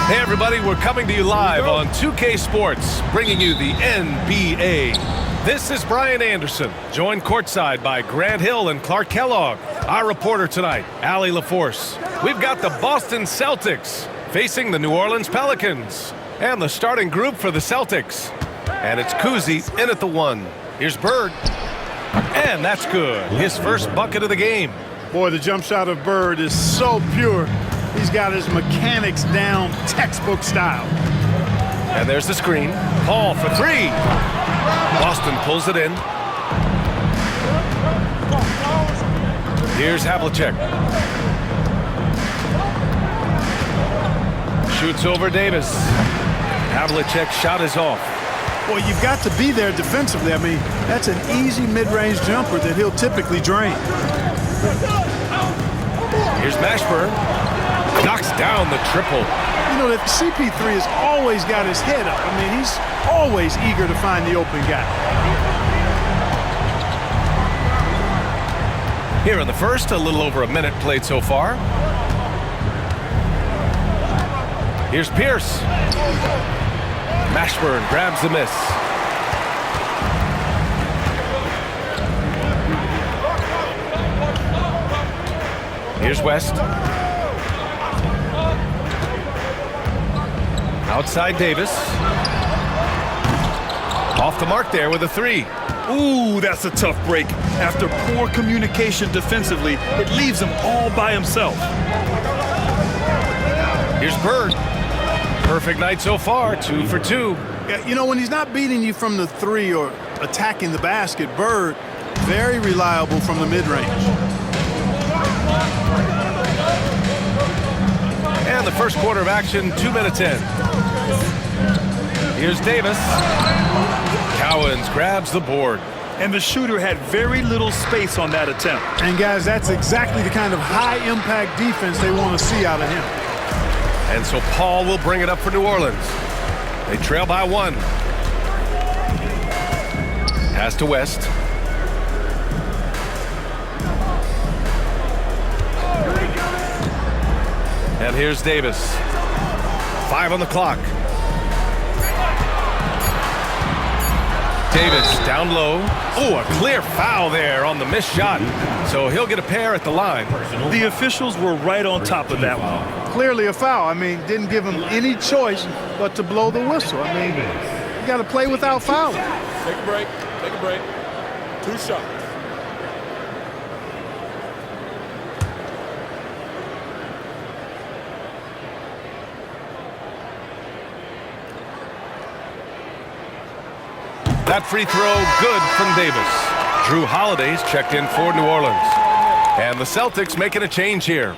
Hey everybody, we're coming to you live on 2K Sports, bringing you the NBA. This is Brian Anderson, joined courtside by Grant Hill and Clark Kellogg. Our reporter tonight, Allie LaForce. We've got the Boston Celtics facing the New Orleans Pelicans. And the starting group for the Celtics. And it's Cousy in at the 1. Here's Bird. And that's good. His first bucket of the game. Boy, the jump shot of Bird is so pure. He's got his mechanics down textbook style. And there's the screen. Paul for 3. Boston pulls it in. Here's Havlicek. Shoots over Davis. Havlicek's shot is off. Boy, you've got to be there defensively. I mean, that's an easy mid-range jumper that he'll typically drain. Here's Mashburn. Knocks down the triple. You know, that CP3 has always got his head up. I mean, he's always eager to find the open guy. Here in the first, a little over a minute played so far. Here's Pierce. Mashburn grabs the miss. Here's West. Outside Davis. Off the mark there with a 3. Ooh, that's a tough break. After poor communication defensively, it leaves him all by himself. Here's Bird. Perfect night so far, 2 for 2. Yeah, you know, when he's not beating you from the 3 or attacking the basket, Bird, very reliable from the mid-range. And the first quarter of action, 2 minutes in. Here's Davis. Cowens grabs the board. And the shooter had very little space on that attempt. And guys, that's exactly the kind of high-impact defense they want to see out of him. And so Paul will bring it up for New Orleans. They trail by 1. Pass to West. And here's Davis. 5 on the clock. Davis down low. Oh, a clear foul there on the missed shot. So he'll get a pair at the line. The officials were right on top of that one. Clearly a foul. I mean, didn't give him any choice but to blow the whistle. I mean, you got to play without fouling. Take a break. Take a break. 2 shots. That free throw good from Davis. Drew Holiday's checked in for New Orleans. And the Celtics making a change here.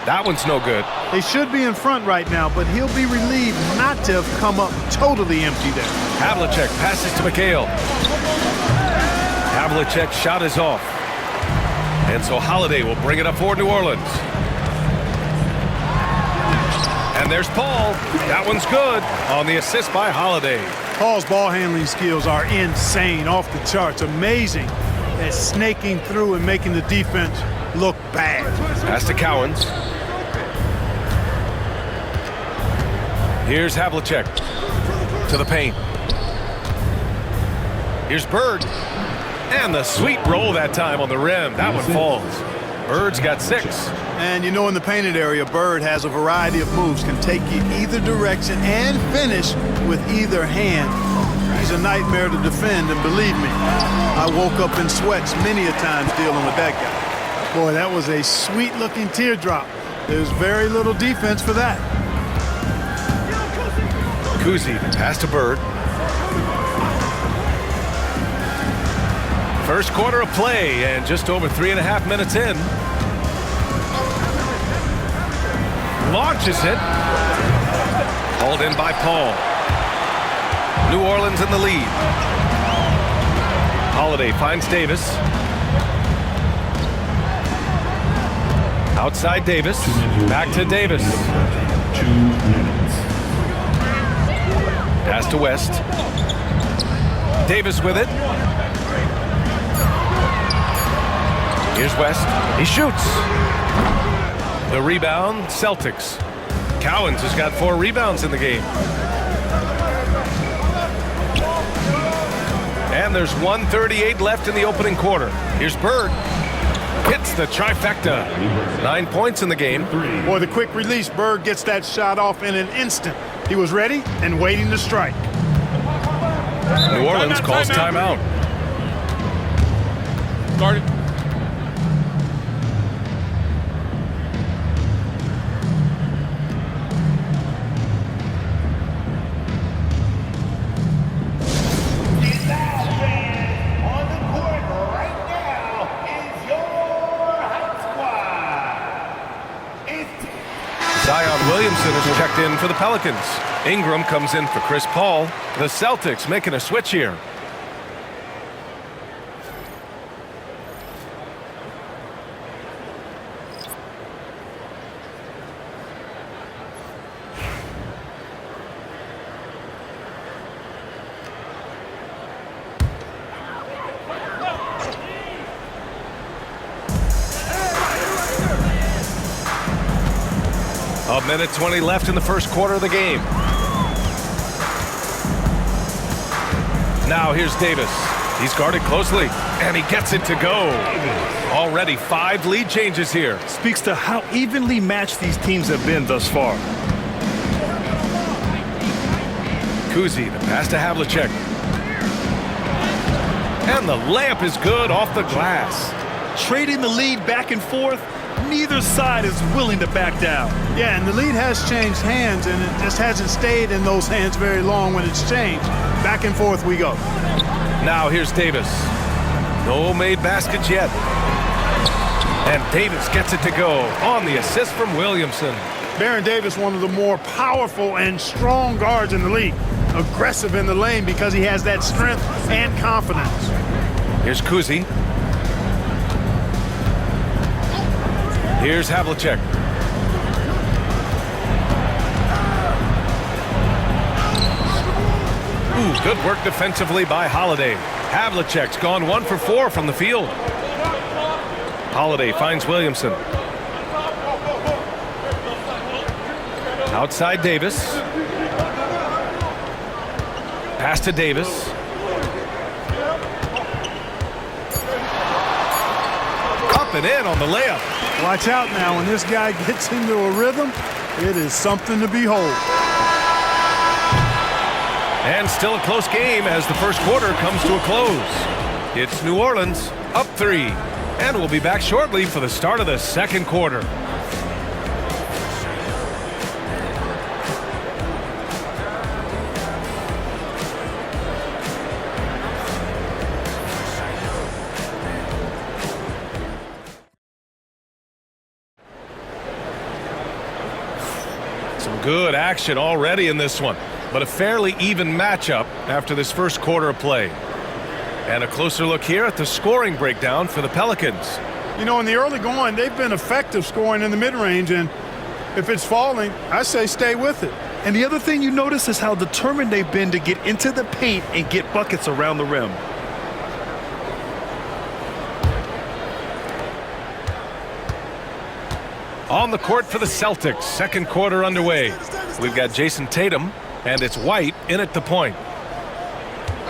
That one's no good. They should be in front right now, but he'll be relieved not to have come up totally empty there. Havlicek passes to McHale. Havlicek's shot is off. And so Holiday will bring it up for New Orleans. And there's Paul. That one's good on the assist by Holiday. Paul's ball handling skills are insane, off the charts. Amazing at snaking through and making the defense look bad. Pass to Cowens. Here's Havlicek to the paint. Here's Bird. And the sweet roll that time on the rim. That one falls. Bird's got 6. And you know, in the painted area, Bird has a variety of moves, can take you either direction and finish with either hand. He's a nightmare to defend, and believe me, I woke up in sweats many a time dealing with that guy. Boy, that was a sweet-looking teardrop. There's very little defense for that. Cousy, pass to Bird. First quarter of play, and just over 3.5 minutes in. Launches it. Hauled in by Paul. New Orleans in the lead. Holiday finds Davis. Outside Davis. Back to Davis. 2 minutes. Pass to West. Davis with it. Here's West. He shoots. The rebound, Celtics. Cowens has got 4 rebounds in the game. And there's 1:38 left in the opening quarter. Here's Bird. Hits the trifecta. 9 points in the game. Boy, the quick release, Bird gets that shot off in an instant. He was ready and waiting to strike. New Orleans calls timeout. Guard it. Zion Williamson is checked in for the Pelicans. Ingram comes in for Chris Paul. The Celtics making a switch here. A minute 20 left in the first quarter of the game. Now here's Davis. He's guarded closely, and he gets it to go. Already 5 lead changes here. Speaks to how evenly matched these teams have been thus far. Kuzi, the pass to Havlicek. And the layup is good off the glass. Trading the lead back and forth, neither side is willing to back down. Yeah, and the lead has changed hands, and it just hasn't stayed in those hands very long when it's changed. Back and forth we go. Now here's Davis. No made baskets yet. And Davis gets it to go on the assist from Williamson. Baron Davis, one of the more powerful and strong guards in the league. Aggressive in the lane because he has that strength and confidence. Here's Kuzi. Here's Havlicek. Ooh, good work defensively by Holiday. Havlicek's gone 1 for 4 from the field. Holiday finds Williamson. Outside Davis. Pass to Davis. Up and in on the layup. Watch out now. When this guy gets into a rhythm, it is something to behold. And still a close game as the first quarter comes to a close. It's New Orleans up 3. And we'll be back shortly for the start of the second quarter. Some good action already in this one, but a fairly even matchup after this first quarter of play. And a closer look here at the scoring breakdown for the Pelicans. You know, in the early going, they've been effective scoring in the mid-range, and if it's falling, I say stay with it. And the other thing you notice is how determined they've been to get into the paint and get buckets around the rim. On the court for the Celtics, second quarter underway. We've got Jason Tatum, and it's White in at the point.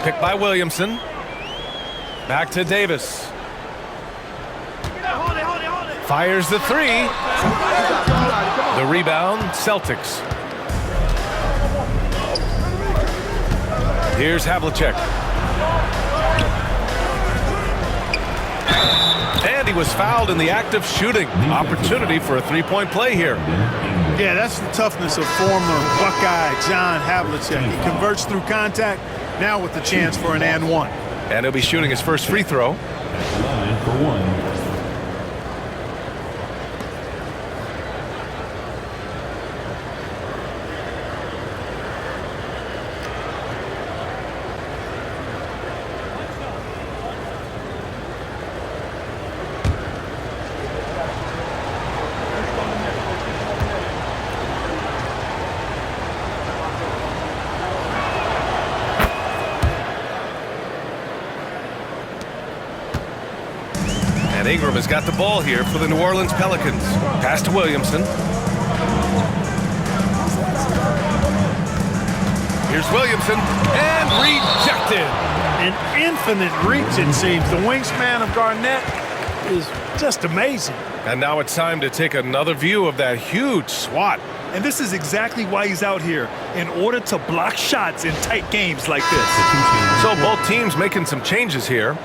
Picked by Williamson. Back to Davis. Fires the 3. The rebound, Celtics. Here's Havlicek. And he was fouled in the act of shooting. Opportunity for a three-point play here. Yeah, that's the toughness of former Buckeye John Havlicek. He converts through contact, now with the chance for an and one. And he'll be shooting his first free throw. At the line for 1. And Ingram has got the ball here for the New Orleans Pelicans. Pass to Williamson. Here's Williamson, and rejected. An infinite reach, it seems. The wingspan of Garnett is just amazing. And now it's time to take another view of that huge swat. And this is exactly why he's out here, in order to block shots in tight games like this. So both teams making some changes here.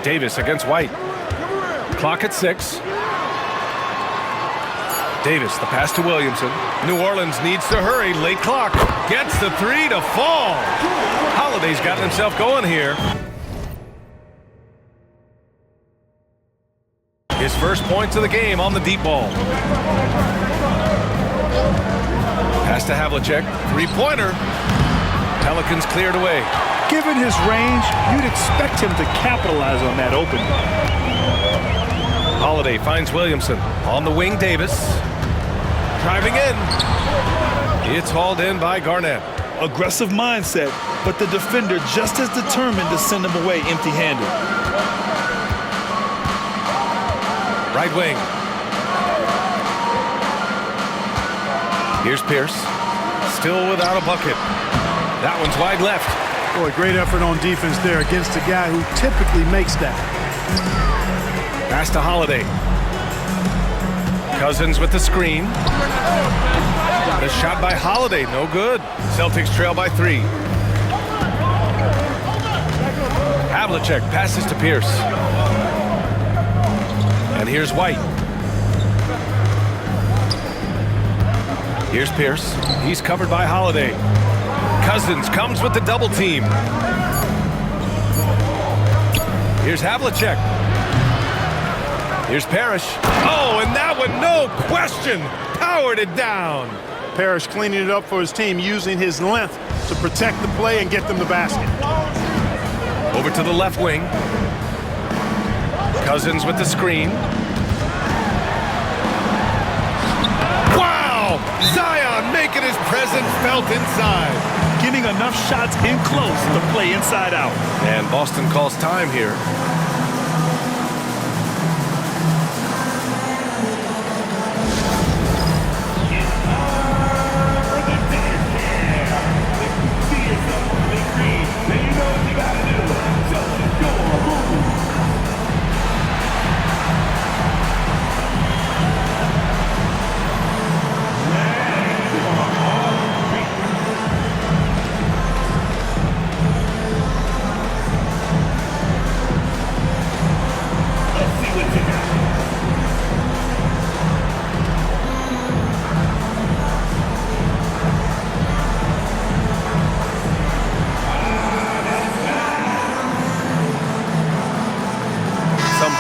Davis against White. Clock at 6. Davis, the pass to Williamson. New Orleans needs to hurry. Late clock. Gets the 3 to fall. Holiday's got himself going here. His first points of the game on the deep ball. Pass to Havlicek. Three-pointer. Pelicans cleared away. Given his range, you'd expect him to capitalize on that opening. Holiday finds Williamson. On the wing, Davis. Driving in. It's hauled in by Garnett. Aggressive mindset, but the defender just as determined to send him away empty-handed. Right wing. Here's Pierce. Still without a bucket. That one's wide left. Boy, great effort on defense there against a guy who typically makes that. Pass to Holiday. Cousins with the screen. The shot by Holiday, no good. Celtics trail by 3. Havlicek passes to Pierce. And here's White. Here's Pierce. He's covered by Holiday. Cousins comes with the double team. Here's Havlicek. Here's Parrish. Oh, and that one, no question, powered it down. Parrish cleaning it up for his team, using his length to protect the play and get them the basket. Over to the left wing. Cousins with the screen. Wow! Zion making his presence felt inside. Getting enough shots in close to play inside out. And Boston calls time here.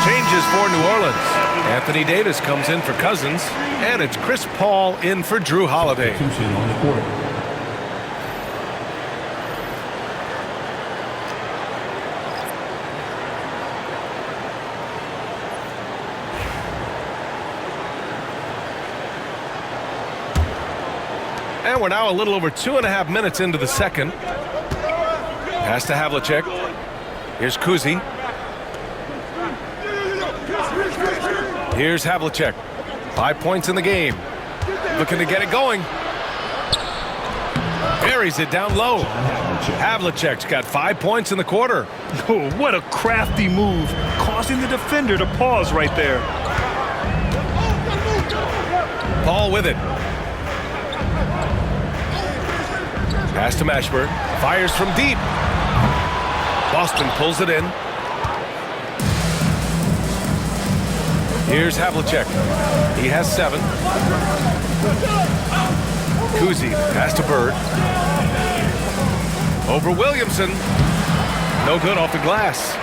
Changes for New Orleans. Anthony Davis comes in for Cousins, and it's Chris Paul in for Drew Holiday. Substitution on the court. And we're now a little over 2.5 minutes into the second. Pass to Havlicek. Here's Kuzi. Here's Havlicek. 5 points in the game. Looking to get it going. Buries it down low. Havlicek's got 5 points in the quarter. Oh, what a crafty move, causing the defender to pause right there. Paul with it. Pass to Mashburn. Fires from deep. Boston pulls it in. Here's Havlicek. He has 7. Kuzi, pass to Bird. Over Williamson. No good off the glass.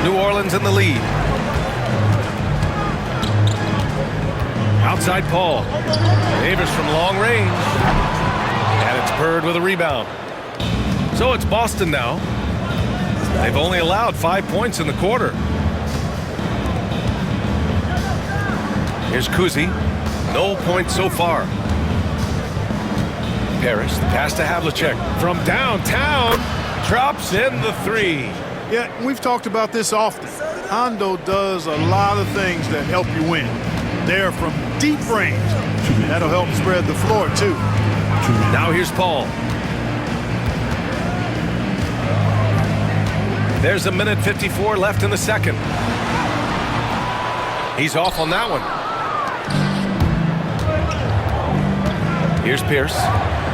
New Orleans in the lead. Outside Paul. Davis from long range. And it's Bird with a rebound. So it's Boston now. They've only allowed 5 points in the quarter. Here's Kuzi. No points so far. Harris, the pass to Havlicek from downtown, drops in the three. Yeah, we've talked about this often. Hondo does a lot of things that help you win. They're from deep range. That'll help spread the floor, too. Now here's Paul. There's a minute 54 left in the second. He's off on that one. Here's Pierce.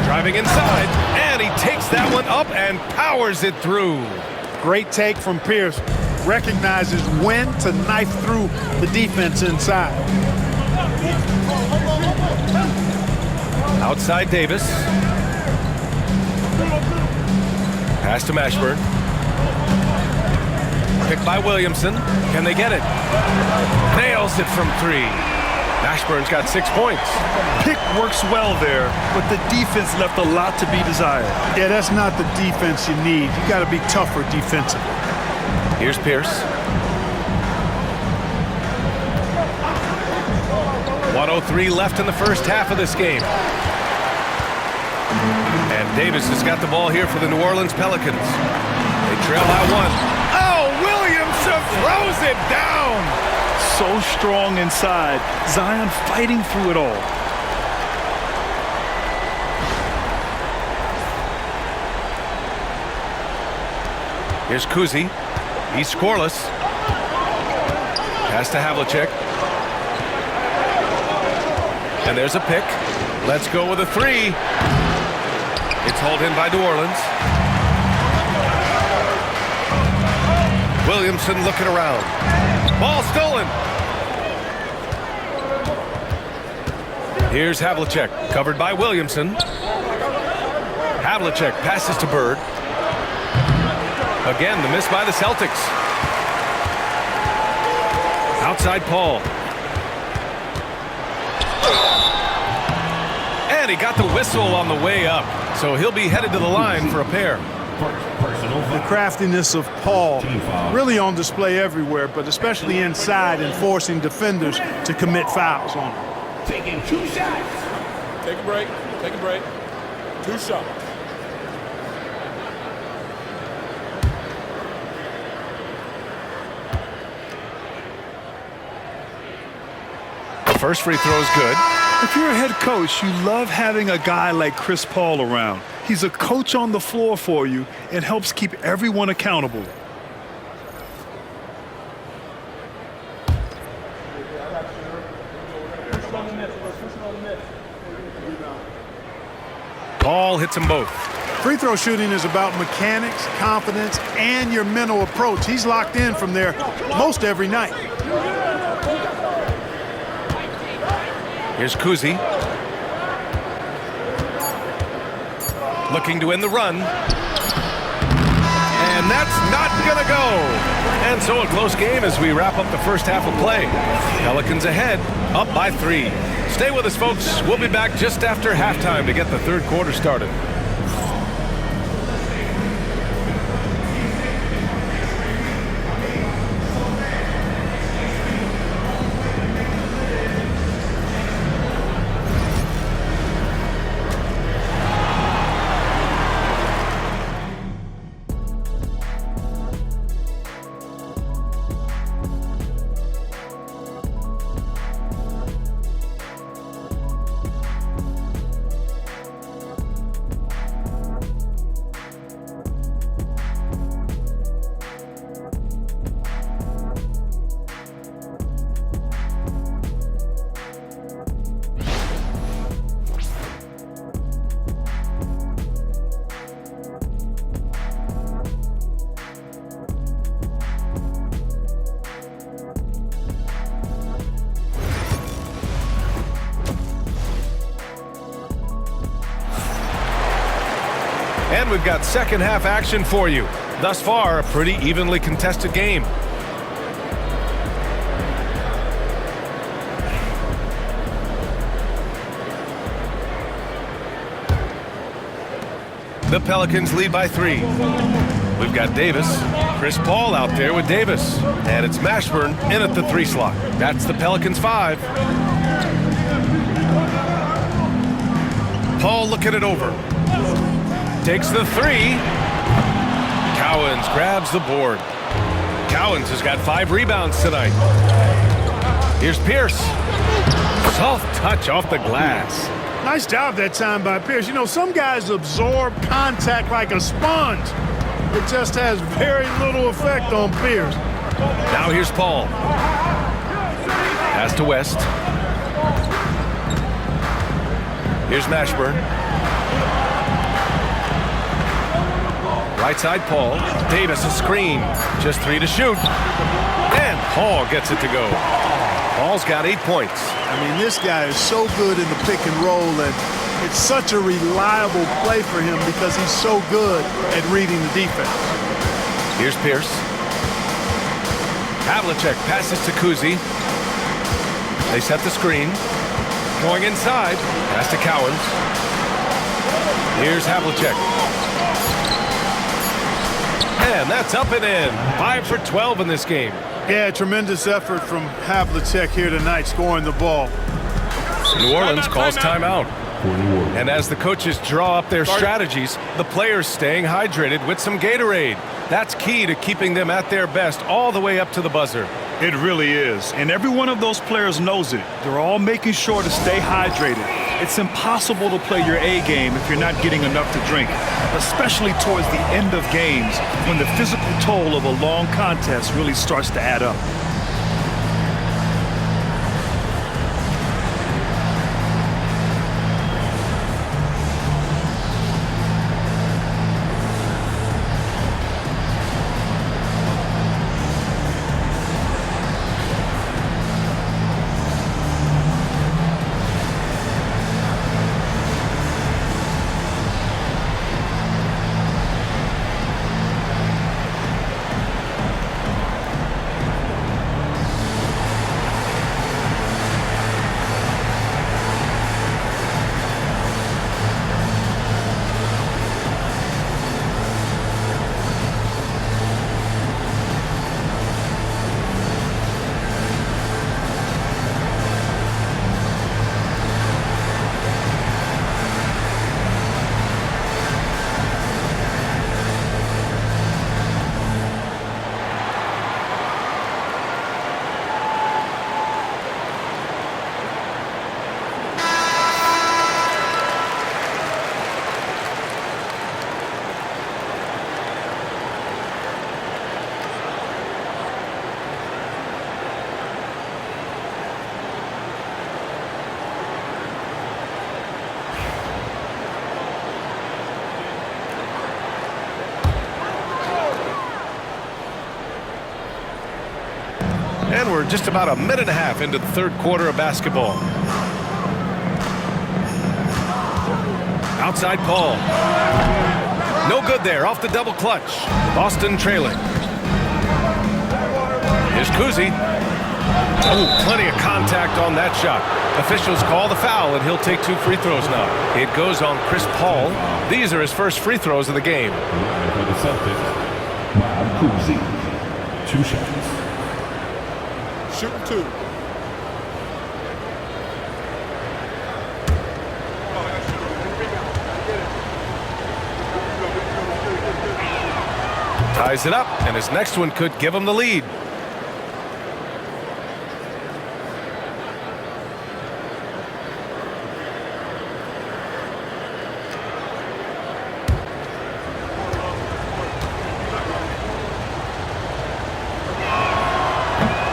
Driving inside, and he takes that one up and powers it through. Great take from Pierce. Recognizes when to knife through the defense inside. Outside Davis. Pass to Mashburn. Picked by Williamson. Can they get it? Nails it from three. Mashburn's got 6 points. Pick works well there, but the defense left a lot to be desired. Yeah, that's not the defense you need. You got to be tougher defensively. Here's Pierce. 1:03 left in the first half of this game. And Davis has got the ball here for the New Orleans Pelicans. They trail by one. Oh, Williamson throws it down. So strong inside. Zion fighting through it all. Here's Kuzi. He's scoreless. Pass to Havlicek. And there's a pick. Let's go with a three. It's hauled in by New Orleans. Williamson looking around. Ball stolen. Here's Havlicek, covered by Williamson. Havlicek passes to Bird. Again, the miss by the Celtics. Outside Paul. And he got the whistle on the way up, so he'll be headed to the line for a pair. The craftiness of Paul really on display everywhere, but especially inside and forcing defenders to commit fouls on him. Taking 2 shots. Take a break. Take a break. 2 shots. The first free throw is good. If you're a head coach, you love having a guy like Chris Paul around. He's a coach on the floor for you and helps keep everyone accountable. Paul hits them both. Free throw shooting is about mechanics, confidence, and your mental approach. He's locked in from there most every night. Here's Kuzi. Looking to end the run. And that's not going to go. And so a close game as we wrap up the first half of play. Pelicans ahead, up by 3. Stay with us, folks. We'll be back just after halftime to get the third quarter started. And we've got second half action for you. Thus far, a pretty evenly contested game. The Pelicans lead by 3. We've got Davis. Chris Paul out there with Davis. And it's Mashburn in at the 3 slot. That's the Pelicans 5. Paul looking it over. Takes the 3. Cowens grabs the board. Cowens has got 5 rebounds tonight. Here's Pierce. Soft touch off the glass. Nice job that time by Pierce. You know, some guys absorb contact like a sponge. It just has very little effect on Pierce. Now here's Paul. Pass to West. Here's Mashburn. Right side, Paul. Davis a screen. Just 3 to shoot. And Paul gets it to go. Paul's got 8 points. I mean, this guy is so good in the pick and roll, and it's such a reliable play for him because he's so good at reading the defense. Here's Pierce. Havlicek passes to Kuzi. They set the screen. Going inside. Pass to Cowens. Here's Havlicek. And that's up and in. 5 for 12 in this game. Yeah, tremendous effort from Havlicek here tonight, scoring the ball. New Orleans calls timeout. And as the coaches draw up their strategies, the players staying hydrated with some Gatorade. That's key to keeping them at their best all the way up to the buzzer. It really is. And every one of those players knows it. They're all making sure to stay hydrated. It's impossible to play your A game if you're not getting enough to drink, especially towards the end of games when the physical toll of a long contest really starts to add up. And we're just about a minute and a half into the 3rd quarter of basketball. Outside Paul. No good there, off the double clutch. Boston trailing. Here's Kuzi. Oh, plenty of contact on that shot. Officials call the foul, and he'll take 2 free throws now. It goes on Chris Paul. These are his first free throws of the game. For the Celtics, Bob Cousy. 2 shots. Shooting 2. Ties it up, and his next one could give him the lead.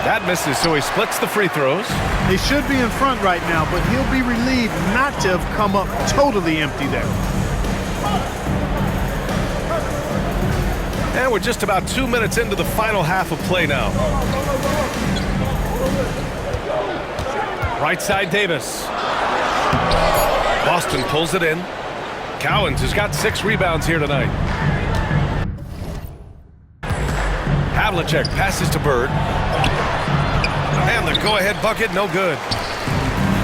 That misses, so he splits the free throws. He should be in front right now, but he'll be relieved not to have come up totally empty there. And we're just about 2 minutes into the final half of play now. Right side, Davis. Boston pulls it in. Cowens has got 6 rebounds here tonight. Havlicek passes to Bird. And the go-ahead bucket, no good.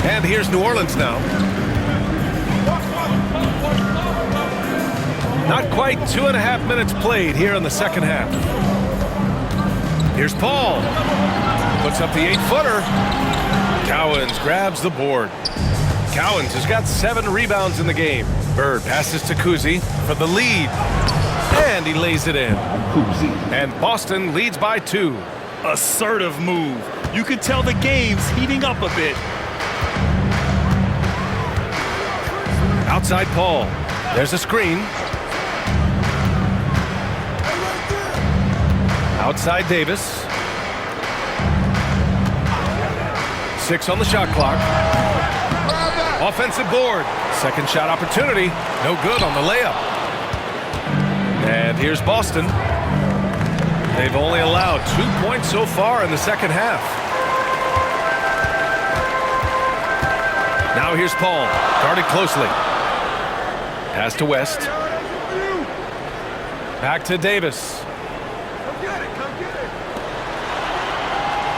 And here's New Orleans now. Not quite 2.5 minutes played here in the second half. Here's Paul. Puts up the 8-footer. Cowens grabs the board. Cowens has got 7 rebounds in the game. Bird passes to Kuzi for the lead. And he lays it in. And Boston leads by 2. Assertive move. You can tell the game's heating up a bit. Outside Paul. There's a screen. Outside Davis. 6 on the shot clock. Offensive board. Second shot opportunity. No good on the layup. And here's Boston. They've only allowed 2 points so far in the second half. Now here's Paul. Guarded closely. Pass to West. Back to Davis.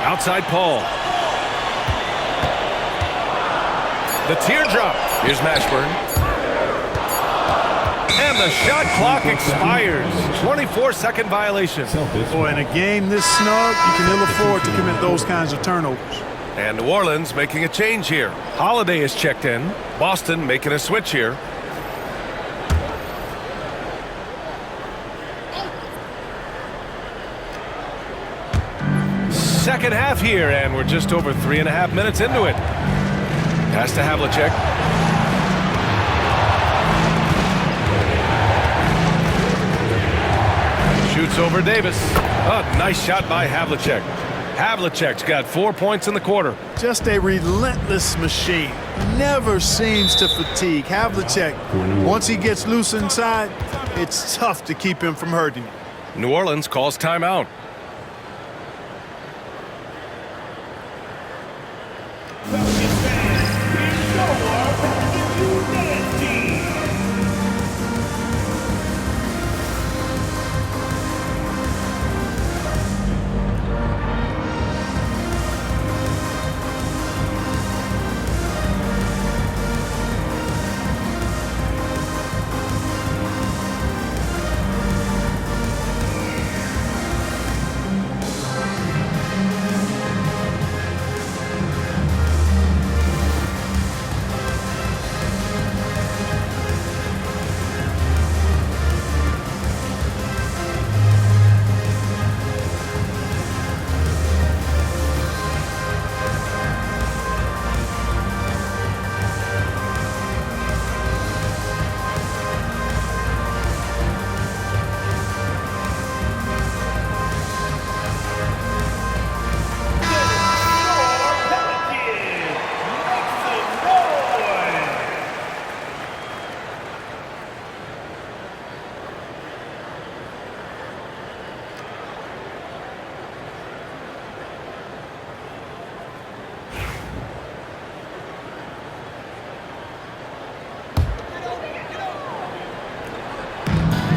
Outside Paul. The teardrop. Here's Mashburn. And the shot clock expires. 24-second violation. Boy, in a game this snug, you can ill afford to commit those kinds of turnovers. And New Orleans making a change here. Holiday is checked in. Boston making a switch here. Second half here, and we're just over 3.5 minutes into it. Pass to Havlicek. Shoots over Davis. Oh, nice shot by Havlicek. Havlicek's got 4 points in the quarter. Just a relentless machine. Never seems to fatigue. Havlicek, once he gets loose inside, it's tough to keep him from hurting you. New Orleans calls timeout.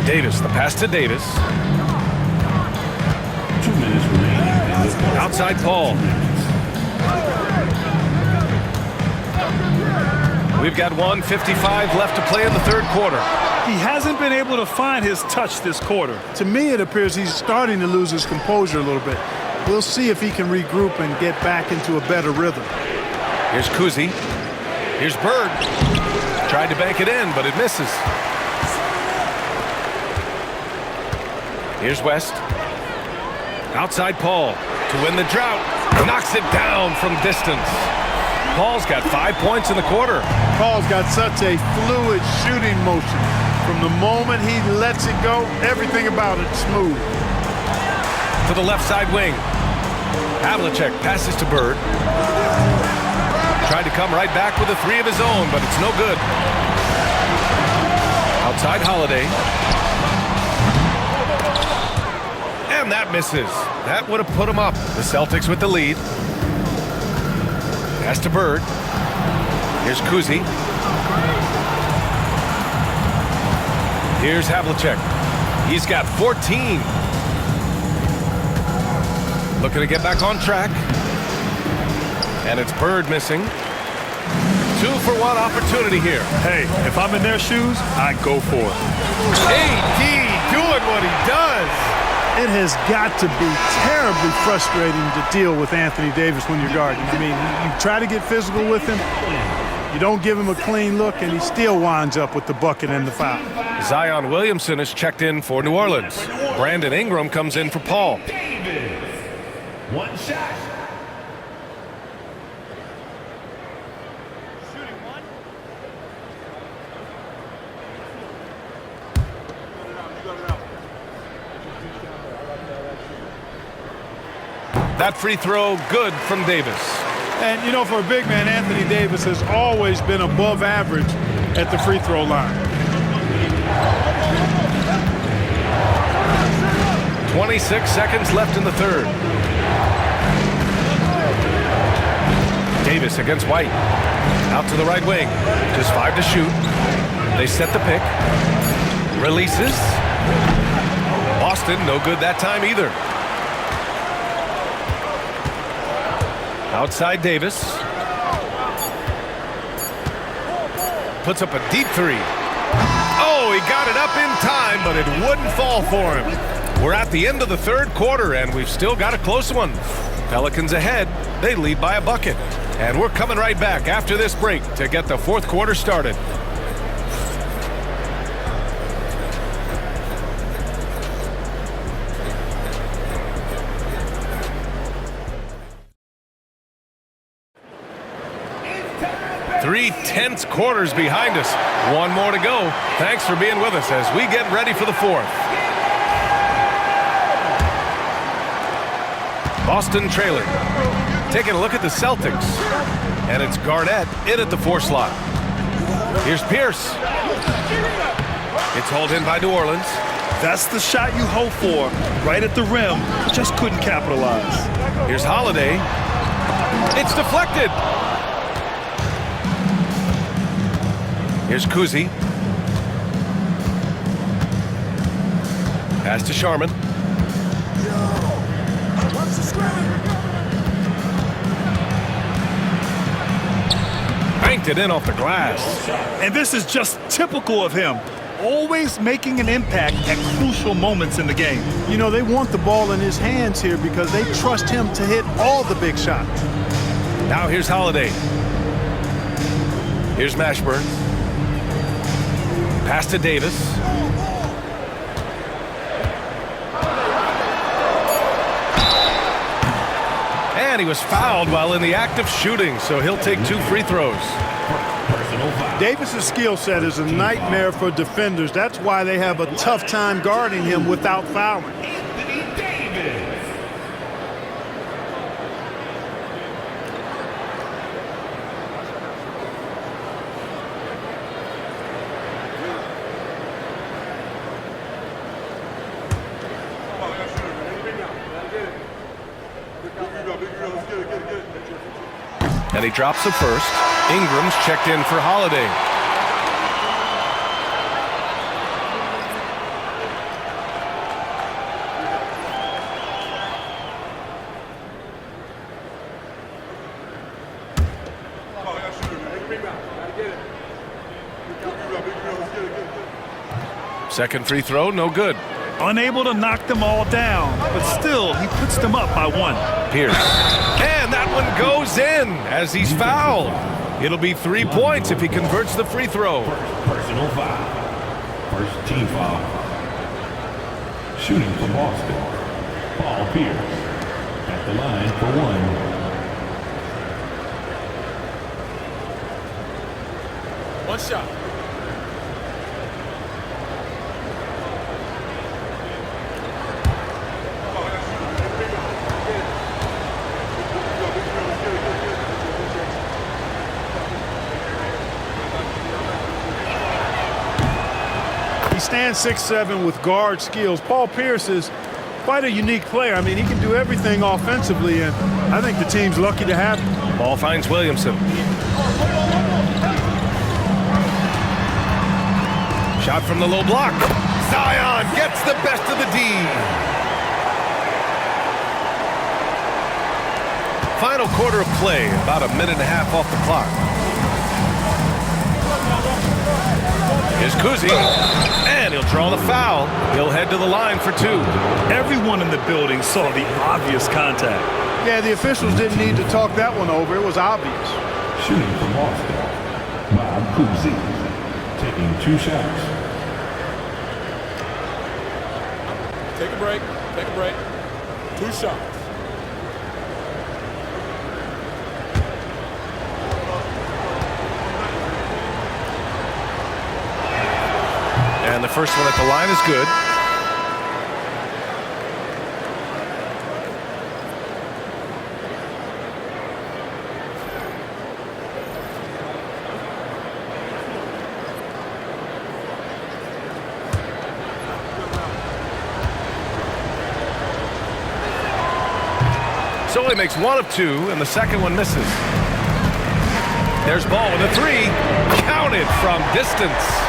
Davis, the pass to Davis. 2 minutes remaining. Outside Paul. We've got 1:55 left to play in the third quarter. He hasn't been able to find his touch this quarter. To me, it appears he's starting to lose his composure a little bit. We'll see if he can regroup and get back into a better rhythm. Here's Kuzi. Here's Bird. Tried to bank it in, but it misses. Here's West. Outside Paul to win the drought. Knocks it down from distance. Paul's got 5 points in the quarter. Paul's got such a fluid shooting motion. From the moment he lets it go, everything about it's smooth. To the left side wing. Havlicek passes to Bird. Tried to come right back with a 3 of his own, but it's no good. Outside Holiday. And that misses. That would have put him up. The Celtics with the lead. Pass to Bird. Here's Kuzi. Here's Havlicek. He's got 14. Looking to get back on track. And it's Bird missing. 2-for-1 opportunity here. Hey, if I'm in their shoes, I'd go for it. AD doing what he does. It has got to be terribly frustrating to deal with Anthony Davis when you're guarding. I mean, you try to get physical with him, you don't give him a clean look, and he still winds up with the bucket and the foul. Zion Williamson is checked in for New Orleans. Brandon Ingram comes in for Paul. One shot. That free throw good from Davis. And, you know, for a big man, Anthony Davis has always been above average at the free throw line. 26 seconds left in the third. Davis against White. Out to the right wing. Just 5 to shoot. They set the pick. Releases. Boston, no good that time either. Outside Davis. Puts up a deep three. Oh, he got it up in time, but it wouldn't fall for him. We're at the end of the third quarter, and we've still got a close one. Pelicans ahead. They lead by a bucket. And we're coming right back after this break to get the fourth quarter started. Three tense quarters behind us. One more to go. Thanks for being with us as we get ready for the fourth. Boston trailing. Taking a look at the Celtics. And it's Garnett in at the 4 slot. Here's Pierce. It's hauled in by New Orleans. That's the shot you hope for. Right at the rim. Just couldn't capitalize. Here's Holiday. It's deflected. Here's Kuzi. Pass to Sharman. Banked it in off the glass. And this is just typical of him. Always making an impact at crucial moments in the game. You know, they want the ball in his hands here because they trust him to hit all the big shots. Now here's Holiday. Here's Mashburn. Pass to Davis. And he was fouled while in the act of shooting, so he'll take 2 free throws. Davis's skill set is a nightmare for defenders. That's why they have a tough time guarding him without fouling. And he drops the first. Ingram's checked in for Holiday. Second free throw, no good. Unable to knock them all down, but still, he puts them up by 1. Pierce. And that one goes in as he's fouled. It'll be 3 points if he converts the free throw. Personal foul. First team foul. Shooting for Boston. Paul Pierce at the line for 1. One shot. He stands 6'7" with guard skills. Paul Pierce is quite a unique player. I mean, he can do everything offensively, and I think the team's lucky to have him. Ball finds Williamson. Shot from the low block. Zion gets the best of the D. Final quarter of play, about a minute and a half off the clock. Here's Kuzi, and he'll draw the foul. He'll head to the line for 2. Everyone in the building saw the obvious contact. Yeah, the officials didn't need to talk that one over. It was obvious. Shooting from Austin, Bob Cousy, taking 2 shots. Take a break. Take a break. 2 shots. And the first one at the line is good. So he makes 1 of 2, and the second one misses. There's Ball with a 3. Counted from distance.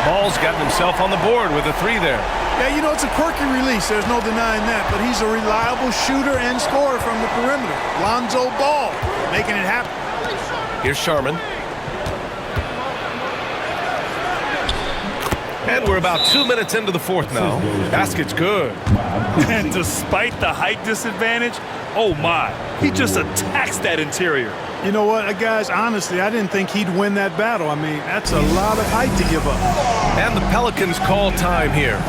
Ball's gotten himself on the board with a 3 there. Yeah, you know, it's a quirky release. There's no denying that. But he's a reliable shooter and scorer from the perimeter. Lonzo Ball making it happen. Here's Sharman. And we're about 2 minutes into the 4th now. Basket's good. And despite the height disadvantage, oh my, he just attacks that interior. You know what, guys, honestly, I didn't think he'd win that battle. I mean, that's a lot of height to give up. And the Pelicans call time here.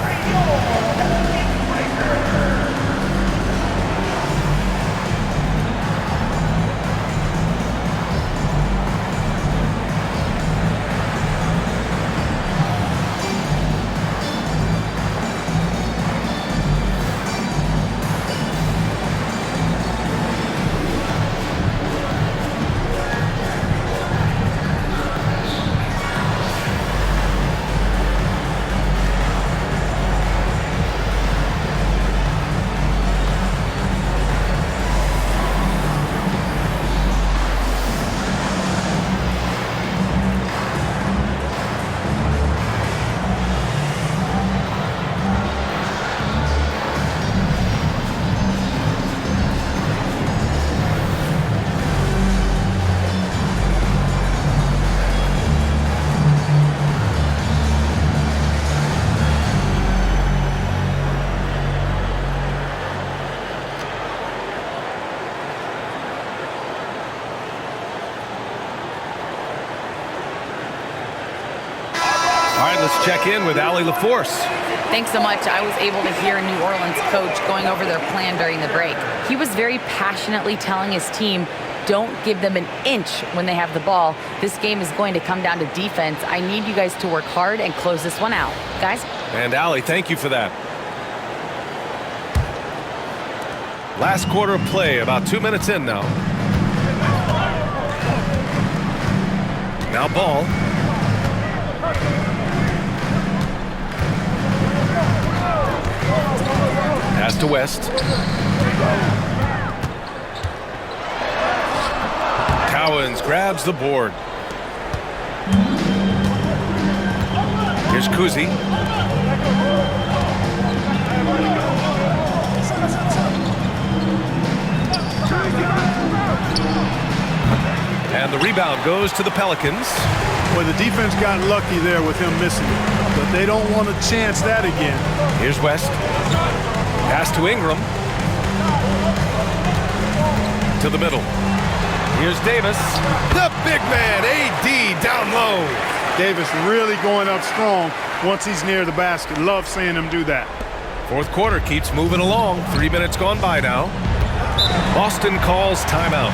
All right, let's check in with Allie LaForce. Thanks so much. I was able to hear New Orleans coach going over their plan during the break. He was very passionately telling his team, don't give them an inch when they have the ball. This game is going to come down to defense. I need you guys to work hard and close this one out. Guys? And Allie, thank you for that. Last quarter of play, about 2 minutes in now. Now Ball. Pass to West. Cowens grabs the board. Here's Kuzi. And the rebound goes to the Pelicans. Well, the defense got lucky there with him missing it, but they don't want to chance that again. Here's West. Pass to Ingram. To the middle. Here's Davis. The big man, AD, down low. Davis really going up strong once he's near the basket. Love seeing him do that. Fourth quarter keeps moving along. 3 minutes gone by now. Boston calls timeout.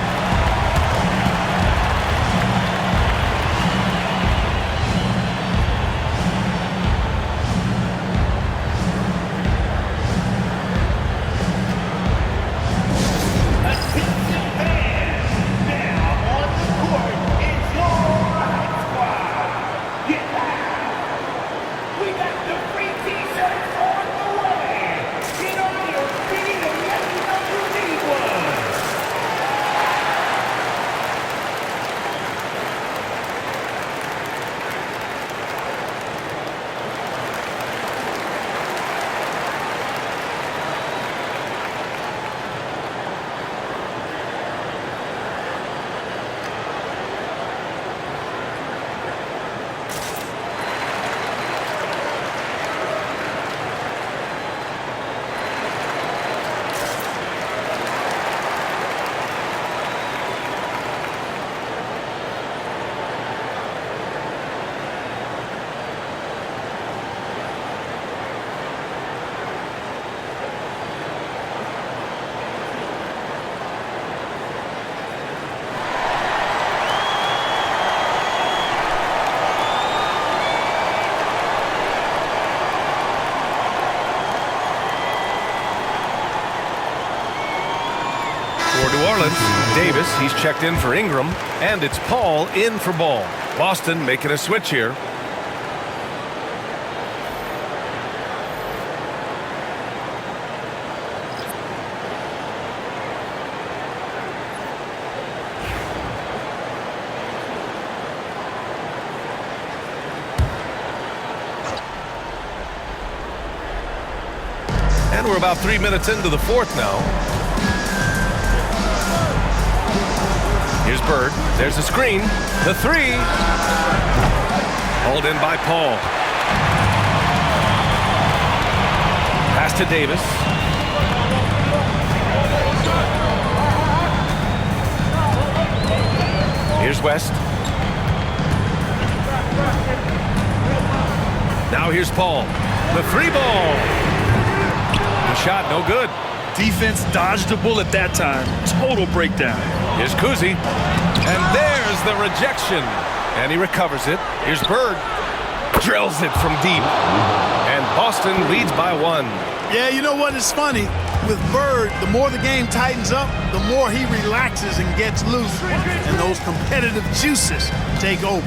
For New Orleans, Davis, he's checked in for Ingram, and it's Paul in for Ball. Boston making a switch here. And we're about 3 minutes into the fourth now. Here's Bird. There's a screen. The three. Hauled in by Paul. Pass to Davis. Here's West. Now here's Paul. The three ball. The shot no good. Defense dodged the bullet that time. Total breakdown. Here's Kuzi. And there's the rejection. And he recovers it. Here's Bird. Drills it from deep. And Boston leads by 1. Yeah, you know what? It's funny. With Bird, the more the game tightens up, the more he relaxes and gets loose. And those competitive juices take over.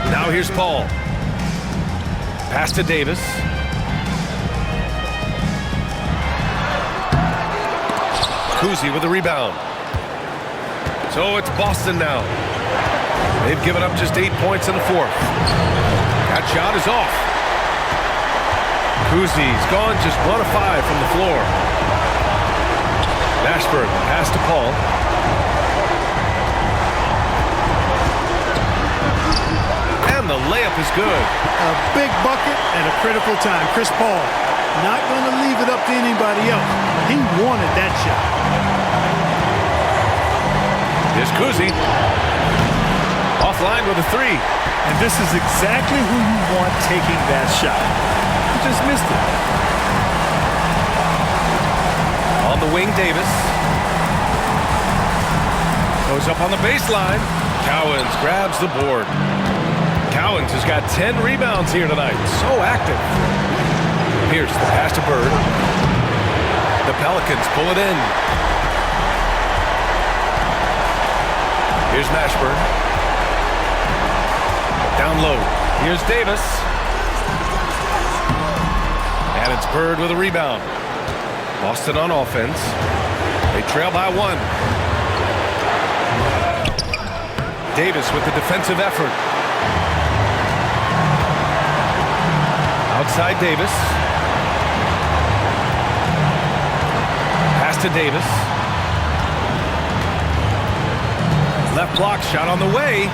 Now here's Paul. Pass to Davis. Kuzi with the rebound. So it's Boston now. They've given up just 8 points in the fourth. That shot is off. Kuzi's gone just 1 of 5 from the floor. Mashburn pass to Paul. And the layup is good. A big bucket at a critical time. Chris Paul not going to leave it up to anybody else. He wanted that shot. Here's Kuzi. Offline with a three. And this is exactly who you want taking that shot. He just missed it. On the wing, Davis. Goes up on the baseline. Cowens grabs the board. Cowens has got 10 rebounds here tonight. So active. Here's the pass to Bird. The Pelicans pull it in. Here's Mashburn. Down low. Here's Davis. And it's Bird with a rebound. Boston on offense. They trail by 1. Davis with the defensive effort. Outside Davis. Pass to Davis. Left block shot on the way.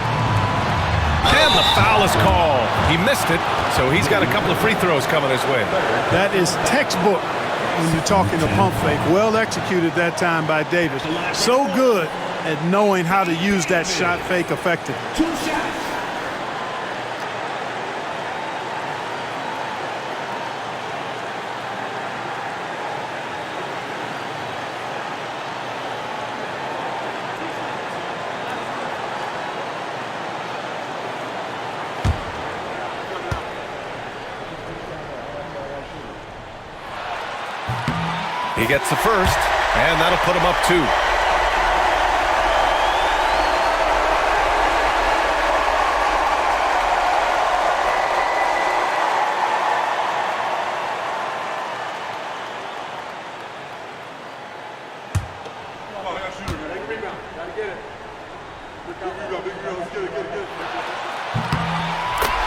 And the foul is called. He missed it, so he's got a couple of free throws coming his way. That is textbook when you're talking a pump fake. Well executed that time by Davis. So good at knowing how to use that shot fake effectively. He gets the first, and that'll put him up 2.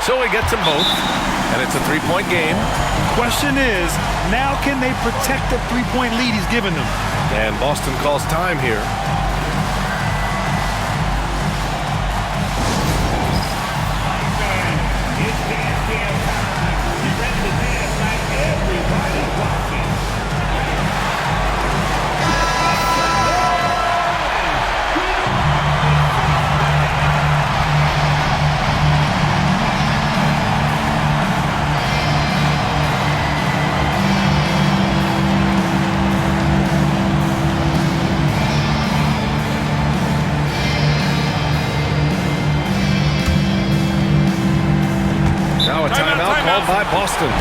So he gets them both, and it's a 3-point game. Question is, now can they protect the 3-point lead he's given them? And Boston calls time here. By Boston.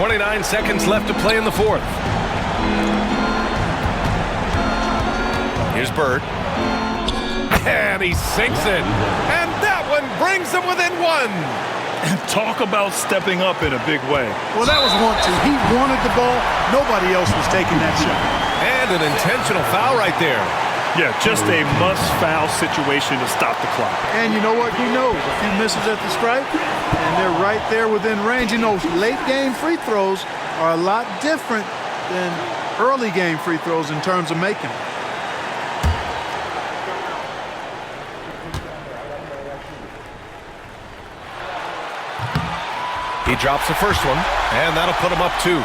29 seconds left to play in the fourth. Here's Bird. And he sinks it. And that one brings them within one. And talk about stepping up in a big way. Well, that was 1-2. He wanted the ball. Nobody else was taking that shot. And an intentional foul right there. Yeah, just a must-foul situation to stop the clock. And you know what? He knows a few misses at the stripe, and they're right there within range. He knows late-game free throws are a lot different than early-game free throws in terms of making them. He drops the first one, and that'll put him up 2.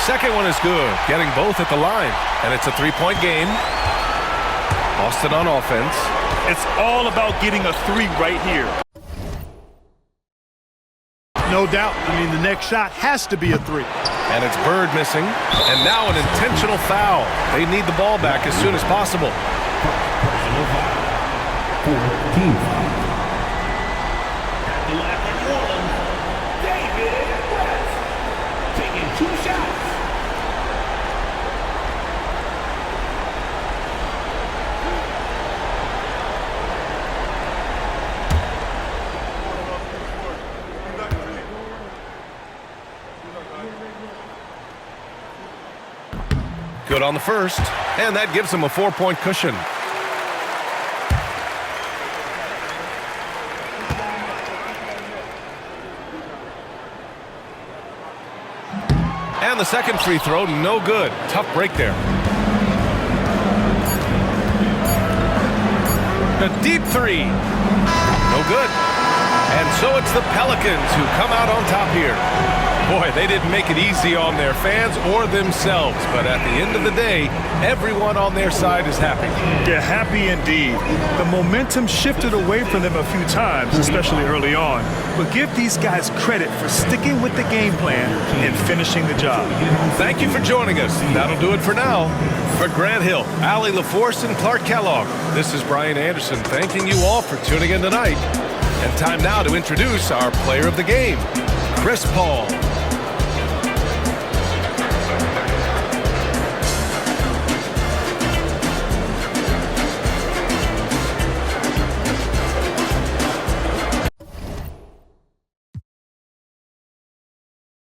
Second one is good, getting both at the line. And it's a 3-point game. Boston on offense. It's all about getting a 3 right here. No doubt. I mean, the next shot has to be a 3. And it's Bird missing. And now an intentional foul. They need the ball back as soon as possible. Personal foul. 4 team foul. At the line for New Orleans, David West. Taking 2 shots. Good on the first, and that gives him a 4-point cushion. And the second free throw, no good. Tough break there. A deep 3. No good. And so it's the Pelicans who come out on top here. Boy, they didn't make it easy on their fans or themselves, but at the end of the day, everyone on their side is happy. Yeah, happy indeed. The momentum shifted away from them a few times, especially early on. But give these guys credit for sticking with the game plan and finishing the job. Thank you for joining us. That'll do it for now. For Grant Hill, Allie LaForce, and Clark Kellogg, this is Brian Anderson thanking you all for tuning in tonight. And time now to introduce our player of the game, Chris Paul.